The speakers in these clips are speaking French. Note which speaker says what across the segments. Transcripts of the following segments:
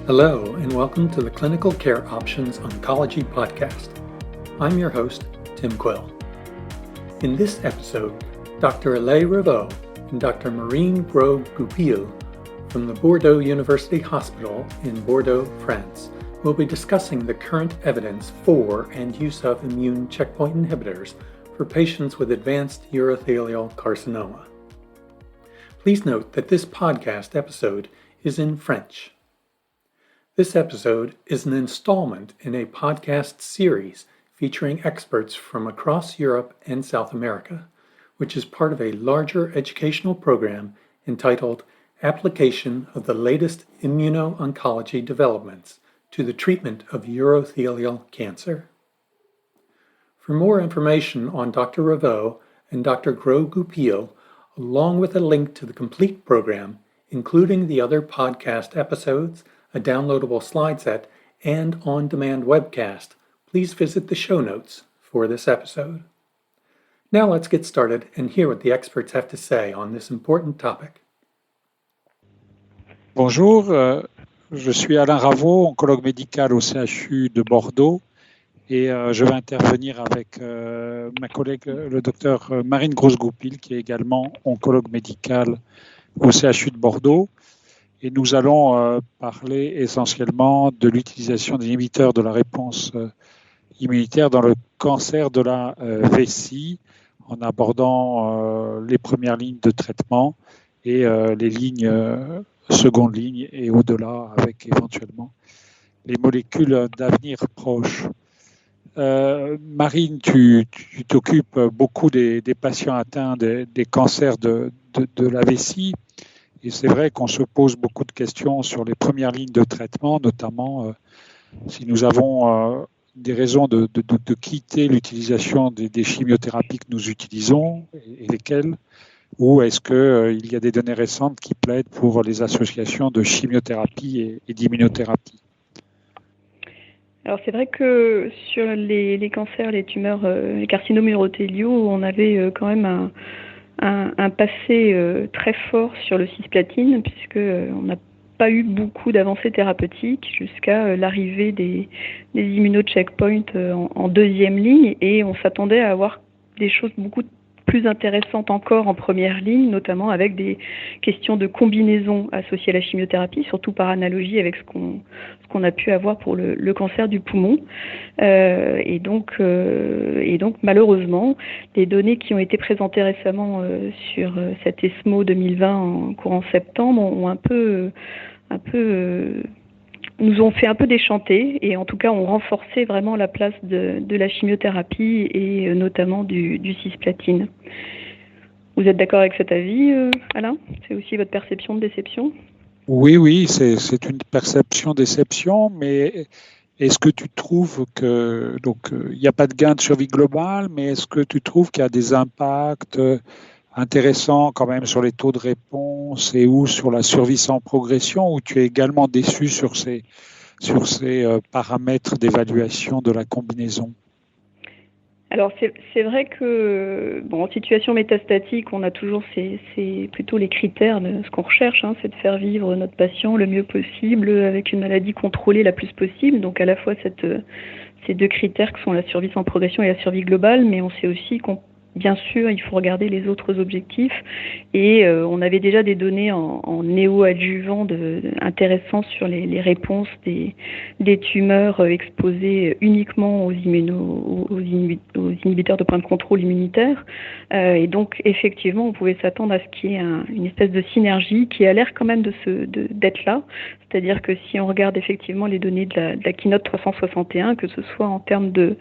Speaker 1: Hello, and welcome to the Clinical Care Options Oncology Podcast. I'm your host, Tim Quill. In this episode, Dr. Alain Ravoux and Dr. Marine Gros-Goupil from the Bordeaux University Hospital in Bordeaux, France, will be discussing the current evidence for and use of immune checkpoint inhibitors for patients with advanced urothelial carcinoma. Please note that this podcast episode is in French. This episode is an installment in a podcast series featuring experts from across Europe and South America, which is part of a larger educational program entitled Application of the Latest Immuno-Oncology Developments to the Treatment of Urothelial Cancer. For more information on Dr. Ravoux and Dr. Gros-Goupil, along with a link to the complete program, including the other podcast episodes, a downloadable slide set, and on-demand webcast, please visit the show notes for this episode. Now let's get started and hear what the experts have to say on this important topic.
Speaker 2: Bonjour, je suis Alain Ravoux, oncologue médical au CHU de Bordeaux, et je vais intervenir avec ma collègue, le docteur Marine Gros-Goupil, qui est également oncologue médical au CHU de Bordeaux. Et nous allons parler essentiellement de l'utilisation des inhibiteurs de la réponse immunitaire dans le cancer de la vessie, en abordant les premières lignes de traitement et les lignes secondes lignes et au-delà, avec éventuellement les molécules d'avenir proche. Marine, tu t'occupes beaucoup des patients atteints des cancers de la vessie. Et c'est vrai qu'on se pose beaucoup de questions sur les premières lignes de traitement, notamment si nous avons des raisons de quitter l'utilisation des chimiothérapies que nous utilisons et lesquelles, ou est-ce qu'il y a des données récentes qui plaident pour les associations de chimiothérapie et d'immunothérapie?
Speaker 3: Alors c'est vrai que sur les cancers, les tumeurs, les carcinomes urothéliaux, on avait quand même un passé très fort sur le cisplatine, puisque on n'a pas eu beaucoup d'avancées thérapeutiques jusqu'à l'arrivée des immunocheckpoints en deuxième ligne, et on s'attendait à avoir des choses beaucoup plus intéressantes encore en première ligne, notamment avec des questions de combinaison associées à la chimiothérapie, surtout par analogie avec ce qu'on a pu avoir pour le cancer du poumon. Et donc malheureusement, les données qui ont été présentées récemment sur cette ESMO 2020 en courant septembre ont nous ont fait un peu déchanter, et en tout cas ont renforcé vraiment la place de la chimiothérapie et notamment du cisplatine. Vous êtes d'accord avec cet avis, Alain? C'est aussi votre perception de déception?
Speaker 2: Oui, c'est une perception déception, mais est-ce que tu trouves que, il n'y a pas de gain de survie globale, mais est-ce que tu trouves qu'il y a des impacts intéressant quand même sur les taux de réponse et ou sur la survie sans progression, ou tu es également déçu sur ces paramètres d'évaluation de la combinaison?
Speaker 3: Alors c'est vrai que en situation métastatique, on a toujours c'est plutôt les critères de ce qu'on recherche, c'est de faire vivre notre patient le mieux possible avec une maladie contrôlée la plus possible. Donc à la fois ces deux critères que sont la survie sans progression et la survie globale, mais on sait aussi bien sûr, il faut regarder les autres objectifs, et on avait déjà des données en néoadjuvant intéressantes sur les réponses des tumeurs exposées uniquement aux inhibiteurs de point de contrôle immunitaire. Et donc, effectivement, on pouvait s'attendre à ce qu'il y ait une espèce de synergie qui a l'air quand même d'être là. C'est-à-dire que si on regarde effectivement les données de la Keynote 361, que ce soit en termes de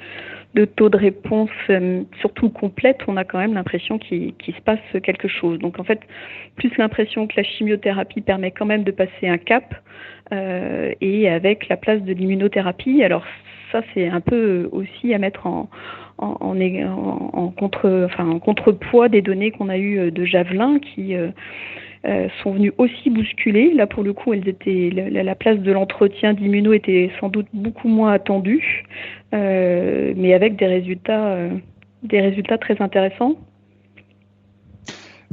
Speaker 3: taux de réponse, surtout complète, on a quand même l'impression qu'il se passe quelque chose. Donc en fait, plus l'impression que la chimiothérapie permet quand même de passer un cap, et avec la place de l'immunothérapie. Alors ça, c'est un peu aussi à mettre en contrepoids des données qu'on a eues de Javelin qui sont venues aussi bousculer. Là, pour le coup, la place de l'entretien d'immuno était sans doute beaucoup moins attendue, mais avec des résultats très intéressants.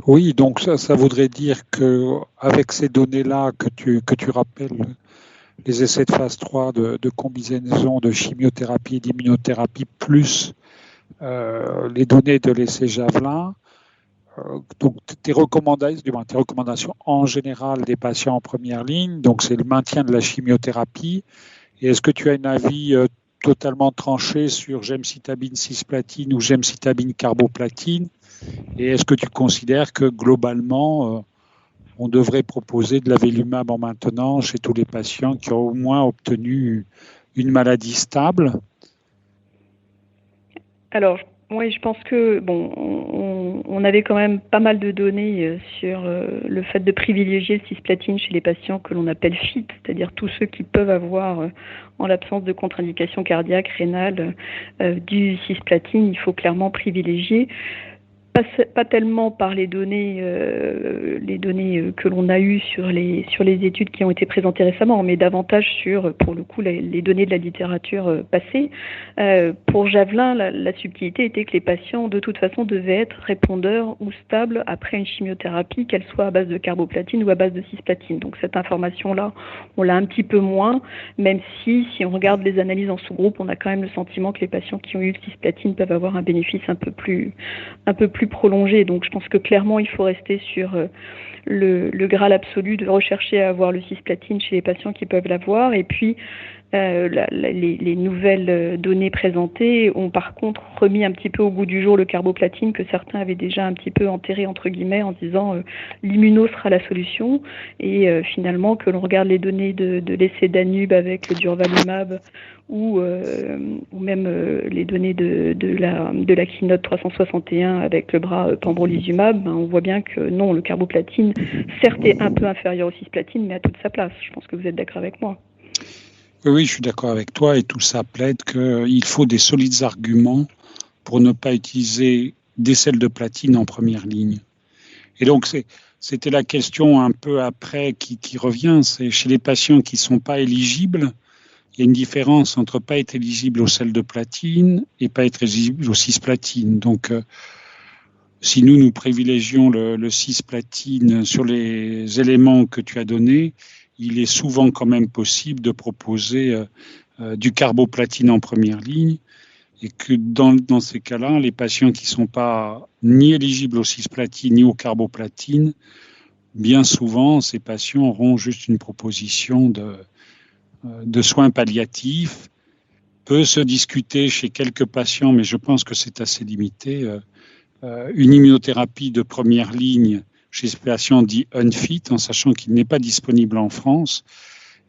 Speaker 2: Oui, donc ça voudrait dire qu'avec ces données-là que tu rappelles les essais de phase 3 de combinaison de chimiothérapie et d'immunothérapie plus les données de l'essai Javelin. Donc tes recommandations en général des patients en première ligne, donc c'est le maintien de la chimiothérapie. Et est-ce que tu as un avis totalement tranché sur gemcitabine cisplatine ou gemcitabine carboplatine? Et est-ce que tu considères que globalement, on devrait proposer de l'avelumab en maintenant chez tous les patients qui ont au moins obtenu une maladie stable?
Speaker 3: Alors, oui, je pense que on avait quand même pas mal de données sur le fait de privilégier le cisplatine chez les patients que l'on appelle FIT, c'est-à-dire tous ceux qui peuvent avoir, en l'absence de contre-indication cardiaque, rénale, du cisplatine. Il faut clairement privilégier. Pas tellement par les données que l'on a eues sur les études qui ont été présentées récemment, mais davantage sur, pour le coup, les données de la littérature passée. Pour Javelin, la subtilité était que les patients, de toute façon, devaient être répondeurs ou stables après une chimiothérapie, qu'elle soit à base de carboplatine ou à base de cisplatine. Donc cette information-là, on l'a un petit peu moins, même si on regarde les analyses en sous-groupe, on a quand même le sentiment que les patients qui ont eu le cisplatine peuvent avoir un bénéfice un peu plus prolongé. Donc je pense que clairement il faut rester sur le Graal absolu de rechercher à avoir le cisplatine chez les patients qui peuvent l'avoir. Et puis les nouvelles données présentées ont par contre remis un petit peu au goût du jour le carboplatine que certains avaient déjà un petit peu enterré entre guillemets en disant l'immuno sera la solution. Et finalement que l'on regarde les données de l'essai Danube avec le durvalumab ou même les données de la keynote 361 avec le bras pembrolizumab, on voit bien que non, le carboplatine, certes, est un peu inférieur au cisplatine, mais a toute sa place. Je pense que vous êtes d'accord avec moi.
Speaker 2: Oui, je suis d'accord avec toi et tout ça plaide qu'il faut des solides arguments pour ne pas utiliser des sels de platine en première ligne. Et donc, c'était la question un peu après qui revient, c'est chez les patients qui ne sont pas éligibles, il y a une différence entre pas être éligible aux sels de platine et pas être éligible au cisplatine. Donc, si nous privilégions le cisplatine sur les éléments que tu as donnés, il est souvent quand même possible de proposer du carboplatine en première ligne et que dans ces cas-là, les patients qui ne sont pas ni éligibles au cisplatine ni au carboplatine, bien souvent, ces patients auront juste une proposition de soins palliatifs. Peut se discuter chez quelques patients, mais je pense que c'est assez limité, une immunothérapie de première ligne chez ce patient dit unfit, en sachant qu'il n'est pas disponible en France.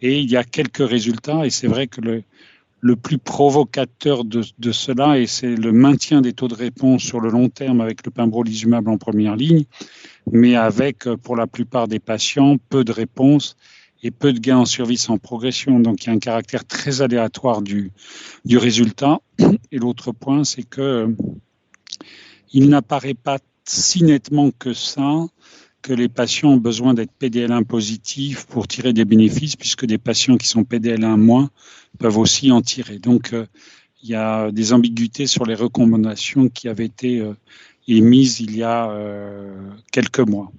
Speaker 2: Et il y a quelques résultats, et c'est vrai que le plus provocateur de cela, et c'est le maintien des taux de réponse sur le long terme avec le pembrolizumab en première ligne, mais avec, pour la plupart des patients, peu de réponses et peu de gains en survie sans progression. Donc, il y a un caractère très aléatoire du résultat. Et l'autre point, c'est que il n'apparaît pas si nettement que ça que les patients ont besoin d'être PDL1 positifs pour tirer des bénéfices, puisque des patients qui sont PDL1 moins peuvent aussi en tirer. Donc, il y a des ambiguïtés sur les recommandations qui avaient été émises il y a quelques mois.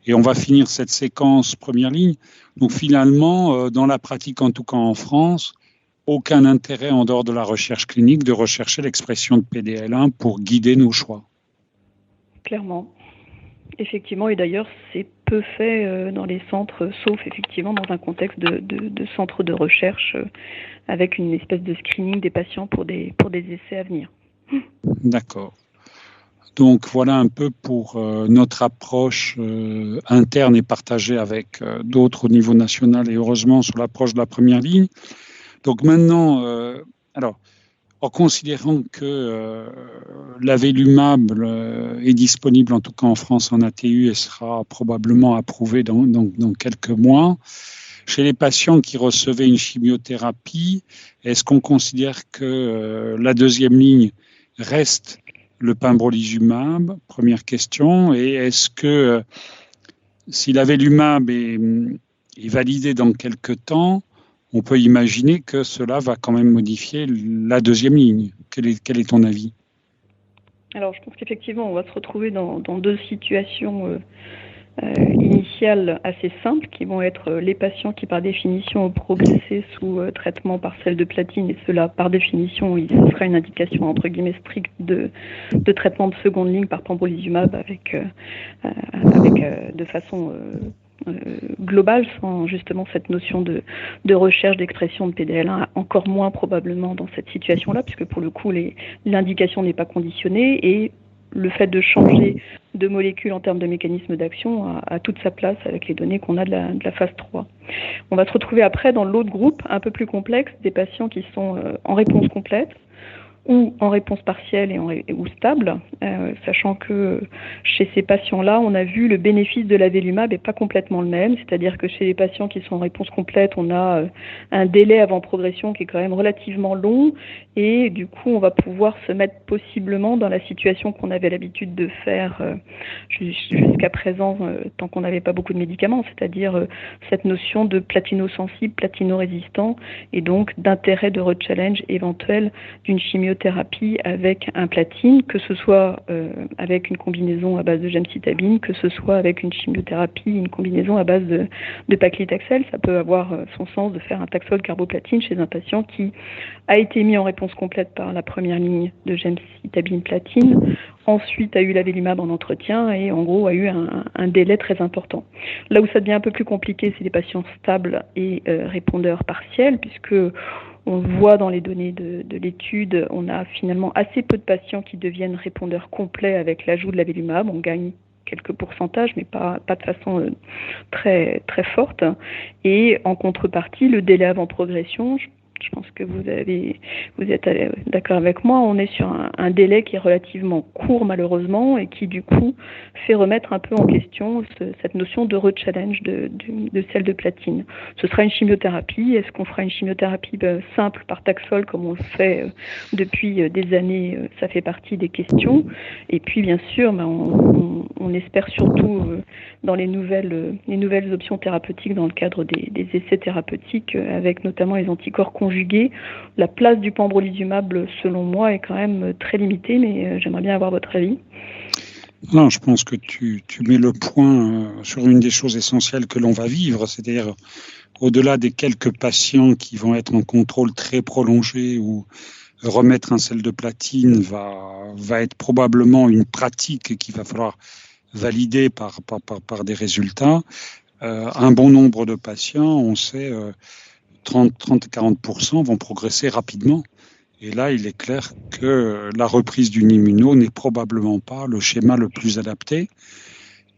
Speaker 2: Et on va finir cette séquence première ligne. Donc finalement, dans la pratique, en tout cas en France, aucun intérêt en dehors de la recherche clinique de rechercher l'expression de PDL1 pour guider nos choix.
Speaker 3: Clairement. Effectivement, et d'ailleurs, c'est peu fait dans les centres, sauf effectivement dans un contexte de centre de recherche avec une espèce de screening des patients pour des essais à venir.
Speaker 2: D'accord. Donc voilà un peu pour notre approche interne et partagée avec d'autres au niveau national et heureusement sur l'approche de la première ligne. Donc maintenant, en considérant que l'avelumab est disponible en tout cas en France en ATU et sera probablement approuvé dans quelques mois, chez les patients qui recevaient une chimiothérapie, est-ce qu'on considère que la deuxième ligne reste le pembrolizumab? Première question. Et est-ce que si l'avelumab est validé dans quelques temps, on peut imaginer que cela va quand même modifier la deuxième ligne? Quel est ton avis?
Speaker 3: Alors, je pense qu'effectivement, on va se retrouver dans deux situations initiales assez simples, qui vont être les patients qui par définition ont progressé sous traitement par sel de platine, et cela par définition, ce sera une indication entre guillemets stricte de traitement de seconde ligne par pembrolizumab avec de façon globale, sans justement cette notion de recherche d'expression de PDL1, encore moins probablement dans cette situation-là, puisque pour le coup l'indication n'est pas conditionnée, et le fait de changer de molécule en termes de mécanisme d'action a toute sa place avec les données qu'on a de la phase 3. On va se retrouver après dans l'autre groupe, un peu plus complexe, des patients qui sont en réponse complète ou en réponse partielle ou stable, sachant que chez ces patients-là, on a vu le bénéfice de l'avelumab n'est pas complètement le même, c'est-à-dire que chez les patients qui sont en réponse complète, on a un délai avant progression qui est quand même relativement long, et du coup, on va pouvoir se mettre possiblement dans la situation qu'on avait l'habitude de faire jusqu'à présent, tant qu'on n'avait pas beaucoup de médicaments, c'est-à-dire cette notion de platino-sensible, platino-résistant, et donc d'intérêt de re-challenge éventuel d'une chimiothérapie avec un platine, que ce soit avec une combinaison à base de gemcitabine, que ce soit avec une chimiothérapie, une combinaison à base de paclitaxel. Ça peut avoir son sens de faire un taxol carboplatine chez un patient qui a été mis en réponse complète par la première ligne de gemcitabine platine, ensuite a eu l'avelumab en entretien et en gros a eu un délai très important. Là où ça devient un peu plus compliqué, c'est les patients stables et répondeurs partiels, puisque on voit dans les données de l'étude, on a finalement assez peu de patients qui deviennent répondeurs complets avec l'ajout de l'avelumab. On gagne quelques pourcentages, mais pas de façon très, très forte. Et en contrepartie, le délai avant progression, je pense que vous êtes d'accord avec moi, on est sur un délai qui est relativement court malheureusement et qui du coup fait remettre un peu en question cette notion de re-challenge de sel de platine. Ce sera une chimiothérapie. Est-ce qu'on fera une chimiothérapie simple par taxol comme on le fait depuis des années? Ça fait partie des questions. Et puis bien sûr, on espère surtout dans les nouvelles options thérapeutiques dans le cadre des essais thérapeutiques avec notamment les anticorps conjugués. La place du pembrolizumab, selon moi, est quand même très limitée, mais j'aimerais bien avoir votre avis.
Speaker 2: Non, je pense que tu mets le point sur une des choses essentielles que l'on va vivre, c'est-à-dire au-delà des quelques patients qui vont être en contrôle très prolongé ou remettre un sel de platine va être probablement une pratique qu'il va falloir valider par des résultats. Un bon nombre de patients, on sait, 30-40% vont progresser rapidement. Et là, il est clair que la reprise d'une immuno n'est probablement pas le schéma le plus adapté.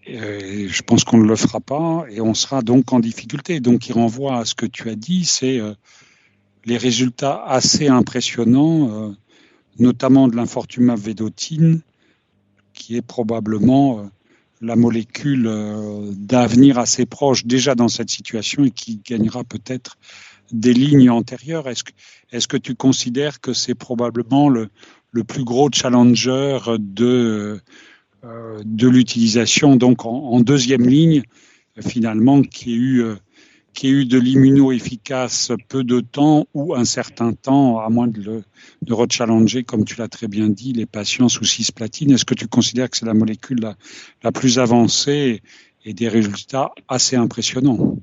Speaker 2: Et je pense qu'on ne le fera pas et on sera donc en difficulté. Donc, il renvoie à ce que tu as dit, c'est les résultats assez impressionnants, notamment de l'infortumab védotine, qui est probablement la molécule d'avenir assez proche déjà dans cette situation et qui gagnera peut-être des lignes antérieures. Est-ce que tu considères que c'est probablement le plus gros challenger de l'utilisation donc en deuxième ligne, finalement, qui ait eu de l'immuno efficace peu de temps ou un certain temps, à moins de rechallenger, comme tu l'as très bien dit, les patients sous cisplatine? Est-ce que tu considères que c'est la molécule la plus avancée et des résultats assez impressionnants?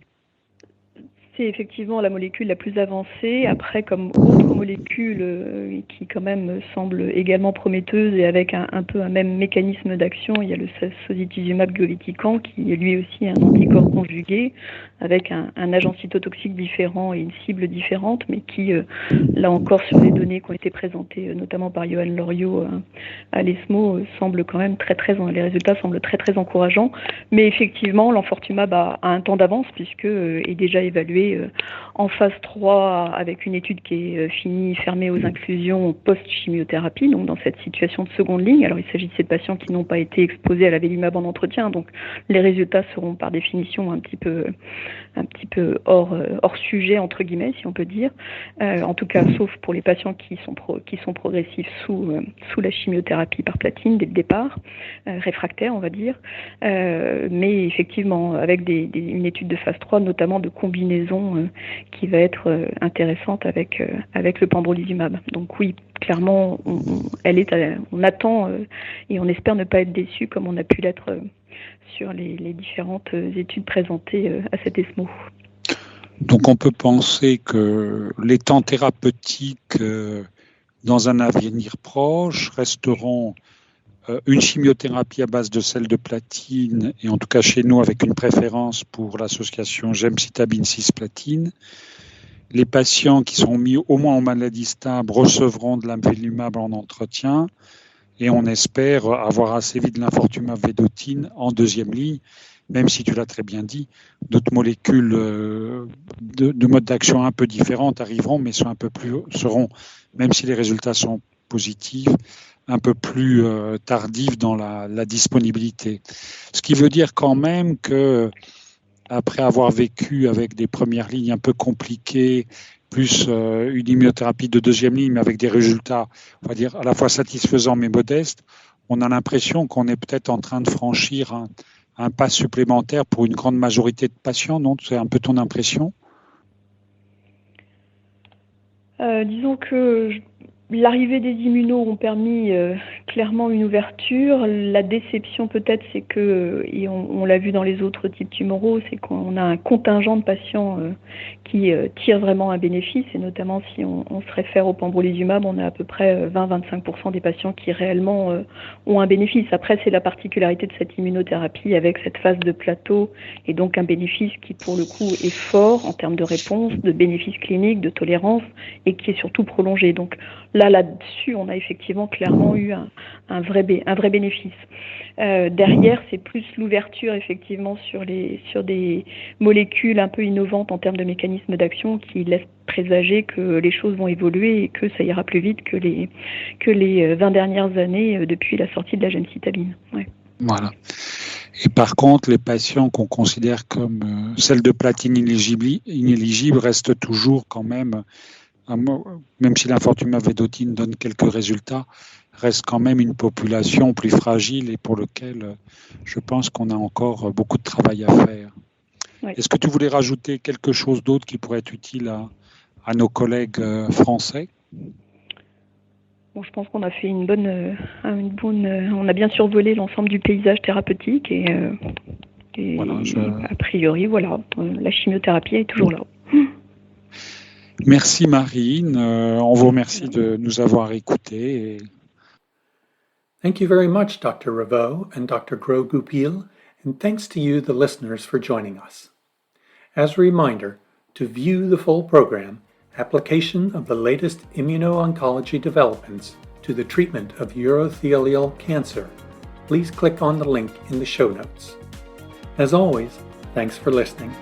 Speaker 3: C'est effectivement la molécule la plus avancée. Après, comme autre molécule qui quand même semble également prometteuse et avec un peu un même mécanisme d'action, il y a le sozituzumab govitecan qui est lui aussi un anticorps conjugué avec un agent cytotoxique différent et une cible différente, mais qui, là encore, sur les données qui ont été présentées, notamment par Johan Loriot à l'ESMO, semble quand même les résultats semblent très très encourageants. Mais effectivement, l'enfortumab a un temps d'avance puisque est déjà évalué en phase 3 avec une étude qui est fermée aux inclusions post-chimiothérapie, donc dans cette situation de seconde ligne. Alors il s'agissait de patients qui n'ont pas été exposés à l'avelumab en entretien, donc les résultats seront par définition un petit peu hors sujet entre guillemets, si on peut dire. En tout cas, sauf pour les patients qui sont progressifs sous la chimiothérapie par platine dès le départ, réfractaires on va dire. Mais effectivement, avec une étude de phase 3, notamment de combinaison qui va être intéressante avec le pembrolizumab. Donc oui, clairement, on attend et on espère ne pas être déçu comme on a pu l'être les différentes études présentées à cet ESMO.
Speaker 2: Donc on peut penser que les temps thérapeutiques dans un avenir proche resteront une chimiothérapie à base de sel de platine, et en tout cas chez nous avec une préférence pour l'association gemcitabine cisplatine. Les patients qui sont mis au moins en maladie stable recevront de l'avelumab en entretien, et on espère avoir assez vite de l'infortumab vedotin en deuxième ligne, même si tu l'as très bien dit, d'autres molécules de mode d'action un peu différentes arriveront, mais seront, même si les résultats sont positifs, un peu plus tardifs dans la disponibilité. Ce qui veut dire quand même que, après avoir vécu avec des premières lignes un peu compliquées, plus une immunothérapie de deuxième ligne, mais avec des résultats, on va dire, à la fois satisfaisants mais modestes, on a l'impression qu'on est peut-être en train de franchir un pas supplémentaire pour une grande majorité de patients, non? C'est un peu ton impression?
Speaker 3: Disons que l'arrivée des immunos ont permis clairement une ouverture. La déception peut-être, c'est que, et on l'a vu dans les autres types tumoraux, c'est qu'on a un contingent de patients qui tirent vraiment un bénéfice, et notamment si on se réfère au pembrolizumab, on a à peu près 20-25% des patients qui réellement ont un bénéfice. Après, c'est la particularité de cette immunothérapie avec cette phase de plateau, et donc un bénéfice qui pour le coup est fort en termes de réponse, de bénéfice clinique, de tolérance, et qui est surtout prolongé. Donc là-dessus, on a effectivement clairement eu un vrai bénéfice. Derrière, c'est plus l'ouverture effectivement sur des molécules un peu innovantes en termes de mécanismes d'action qui laissent présager que les choses vont évoluer et que ça ira plus vite que les 20 dernières années depuis la sortie de la gemcitabine. Ouais.
Speaker 2: Voilà. Et par contre, les patients qu'on considère comme celles de platine inéligibles restent toujours quand même si l'infortumab vedotin donne quelques résultats, reste quand même une population plus fragile et pour lequel je pense qu'on a encore beaucoup de travail à faire. Oui. Est-ce que tu voulais rajouter quelque chose d'autre qui pourrait être utile à nos collègues français?
Speaker 3: Bon, je pense qu'on a fait on a bien survolé l'ensemble du paysage thérapeutique et voilà, a priori, voilà, la chimiothérapie est toujours là.
Speaker 2: Merci Marine, on vous remercie de nous avoir écoutés.
Speaker 1: Thank you very much, Dr. Ravoux and Dr. Groh-Goupil, and thanks to you, the listeners, for joining us. As a reminder, to view the full program, application of the latest immuno-oncology developments to the treatment of urothelial cancer, please click on the link in the show notes. As always, thanks for listening.